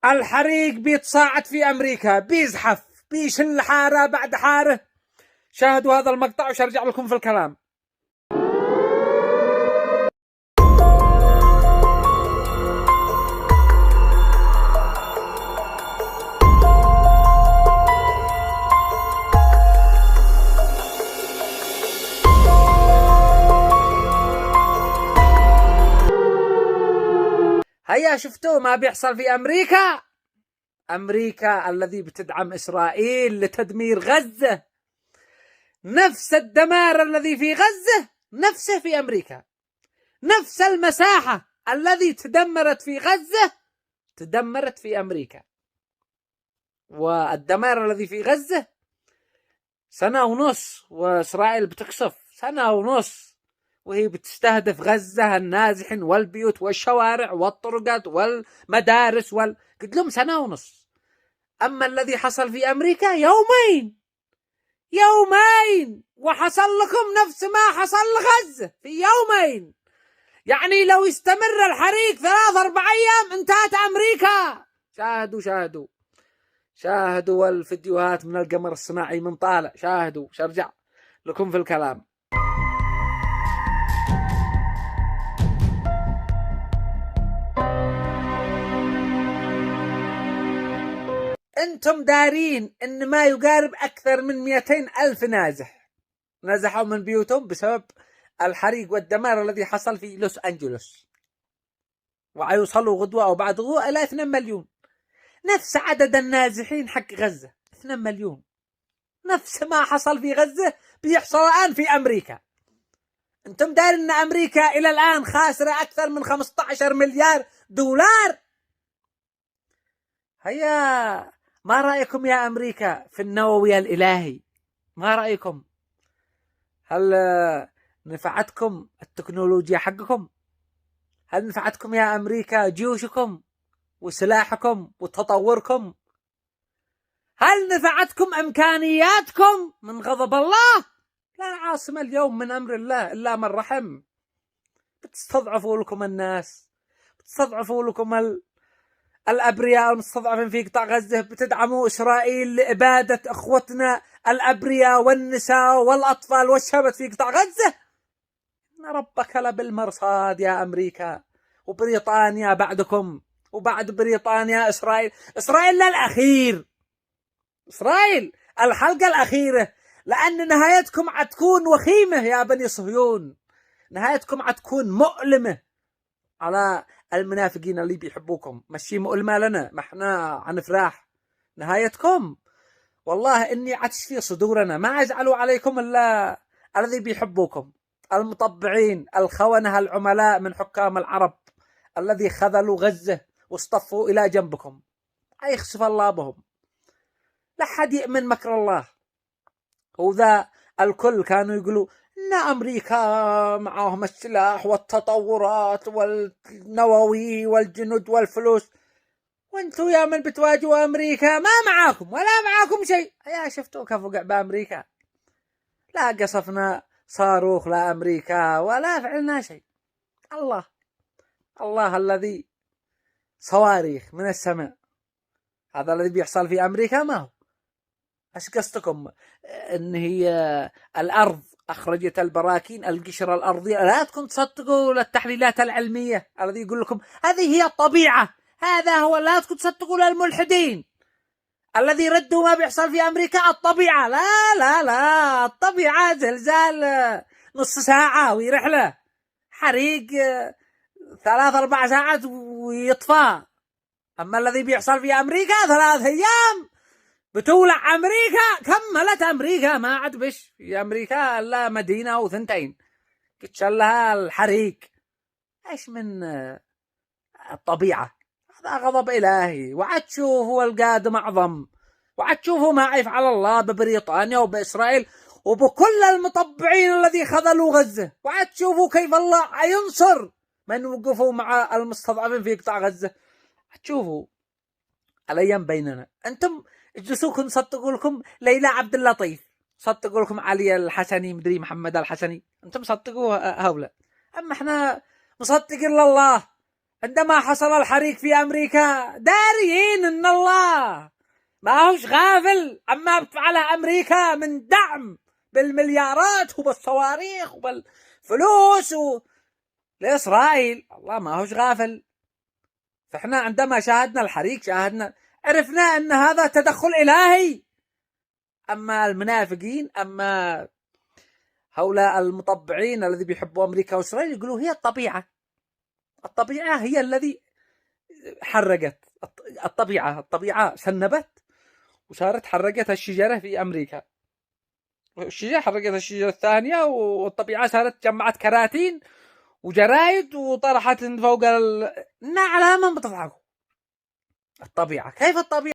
الحريق بيتصاعد في أمريكا، بيزحف، بيشل حارة بعد حارة. شاهدوا هذا المقطع وش أرجع لكم في الكلام. هيا شفتوا ما بيحصل في أمريكا؟ أمريكا الذي بتدعم إسرائيل لتدمير غزة، نفس الدمار الذي في غزة نفسه في أمريكا، نفس المساحة الذي تدمرت في غزة تدمرت في أمريكا. والدمار الذي في غزة 1.5 سنة وإسرائيل بتقصف 1.5 سنة وهي بتستهدف غزة النازحين والبيوت والشوارع والطرقات والمدارس قلت لهم 1.5 سنة. أما الذي حصل في أمريكا يومين وحصل لكم نفس ما حصل لغزة في يومين. يعني لو يستمر الحريق 3-4 أيام انتهت أمريكا. شاهدوا الفيديوهات من القمر الصناعي من طالع. شاهدوا. شرجع لكم في الكلام. انتم دارين ان ما يقارب اكثر من 200,000 نازح نزحوا من بيوتهم بسبب الحريق والدمار الذي حصل في لوس أنجلوس، ويوصلوا غدوة او بعد غدوة الى 2 مليون. نفس عدد النازحين حق غزة 2 مليون. نفس ما حصل في غزة بيحصل الآن في أمريكا. انتم دارين ان أمريكا الى الآن خاسرة اكثر من 15 مليار دولار. هيا ما رأيكم يا أمريكا في النووي الإلهي؟ ما رأيكم؟ هل نفعتكم التكنولوجيا حقكم؟ هل نفعتكم يا أمريكا جيوشكم وسلاحكم وتطوركم؟ هل نفعتكم إمكانياتكم من غضب الله؟ لا عاصم اليوم من أمر الله إلا من رحم. بتستضعفوا لكم الناس، بتستضعفوا لكم الأبرياء المستضعفين في قطاع غزة، بتدعموا إسرائيل لإبادة أخوتنا الأبرياء والنساء والأطفال والشباب في قطاع غزة. إن ربك لبالمرصاد يا أمريكا، وبريطانيا بعدكم، وبعد بريطانيا إسرائيل للأخير. إسرائيل الحلقة الأخيرة، لأن نهايتكم عتكون وخيمة يا بني صهيون. نهايتكم عتكون مؤلمة على المنافقين اللي بيحبوكم. مشي مؤلمة لنا، ما احنا عنفراح. نهايتكم والله إني عتشفي صدورنا. ما يزعلوا عليكم إلا الذي بيحبوكم، المطبعين الخونة العملاء من حكام العرب الذي خذلوا غزة واصطفوا إلى جنبكم. يخسف الله بهم. لا حد يؤمن مكر الله. وذا الكل كانوا يقولوا إن أمريكا معهم السلاح والتطورات والنووي والجنود والفلوس، وانتوا يا من بتواجهوا أمريكا ما معاكم ولا معاكم شيء. يا شفتوا كيف وقع بأمريكا؟ لا قصفنا صاروخ لأمريكا ولا فعلنا شيء. الله الذي صواريخ من السماء. هذا الذي بيحصل في أمريكا ما هو. ايش قصدكم؟ ان هي الارض اخرجت البراكين، القشره الارضيه. لا تكون تصدقوا للتحليلات العلميه الذي يقول لكم هذه هي الطبيعه. هذا هو. لا تكون تصدقوا للملحدين الذي ردوا ما بيحصل في امريكا الطبيعه. لا الطبيعه زلزال نص ساعه ويرحله، حريق 3-4 ساعات ويطفى. اما الذي بيحصل في امريكا 3 أيام بتولع أمريكا. كملت أمريكا، ما عاد بش في أمريكا إلا مدينة أو 2 كتشلها الحريق. إيش من الطبيعة؟ هذا غضب إلهي. وعاد تشوفوا القادم أعظم، وعاد تشوفوا ما يفعل الله ببريطانيا وبإسرائيل وبكل المطبعين الذي خذلوا غزة. وعاد تشوفوا كيف الله ينصر من وقفوا مع المستضعفين في قطاع غزة. تشوفوا الأيام بيننا. أنتم اجلسوكم صدقوا لكم ليلى عبد اللطيف، صدقوا لكم علي الحسني، مدري محمد الحسني. أنتم صدقوا هؤلاء. أما إحنا مصدقين لله عندما حصل الحريق في أمريكا داريين أن الله ما هوش غافل عما بتفعلها أمريكا من دعم بالمليارات وبالصواريخ وبالفلوس لإسرائيل. الله ما هوش غافل. فإحنا عندما شاهدنا الحريق عرفنا أن هذا تدخل إلهي. أما المنافقين، أما هؤلاء المطبعين الذي بيحبوا أمريكا وإسرائيل يقولوا هي الطبيعة هي الذي حرقت. الطبيعة سنبت وصارت حرقت الشجرة في أمريكا، الشجرة حرقت الشجرة الثانية، والطبيعة صارت جمعت كراتين وجرايد وطرحت فوق على من بتضحكوا؟ الطبيعة كيف الطبيعة؟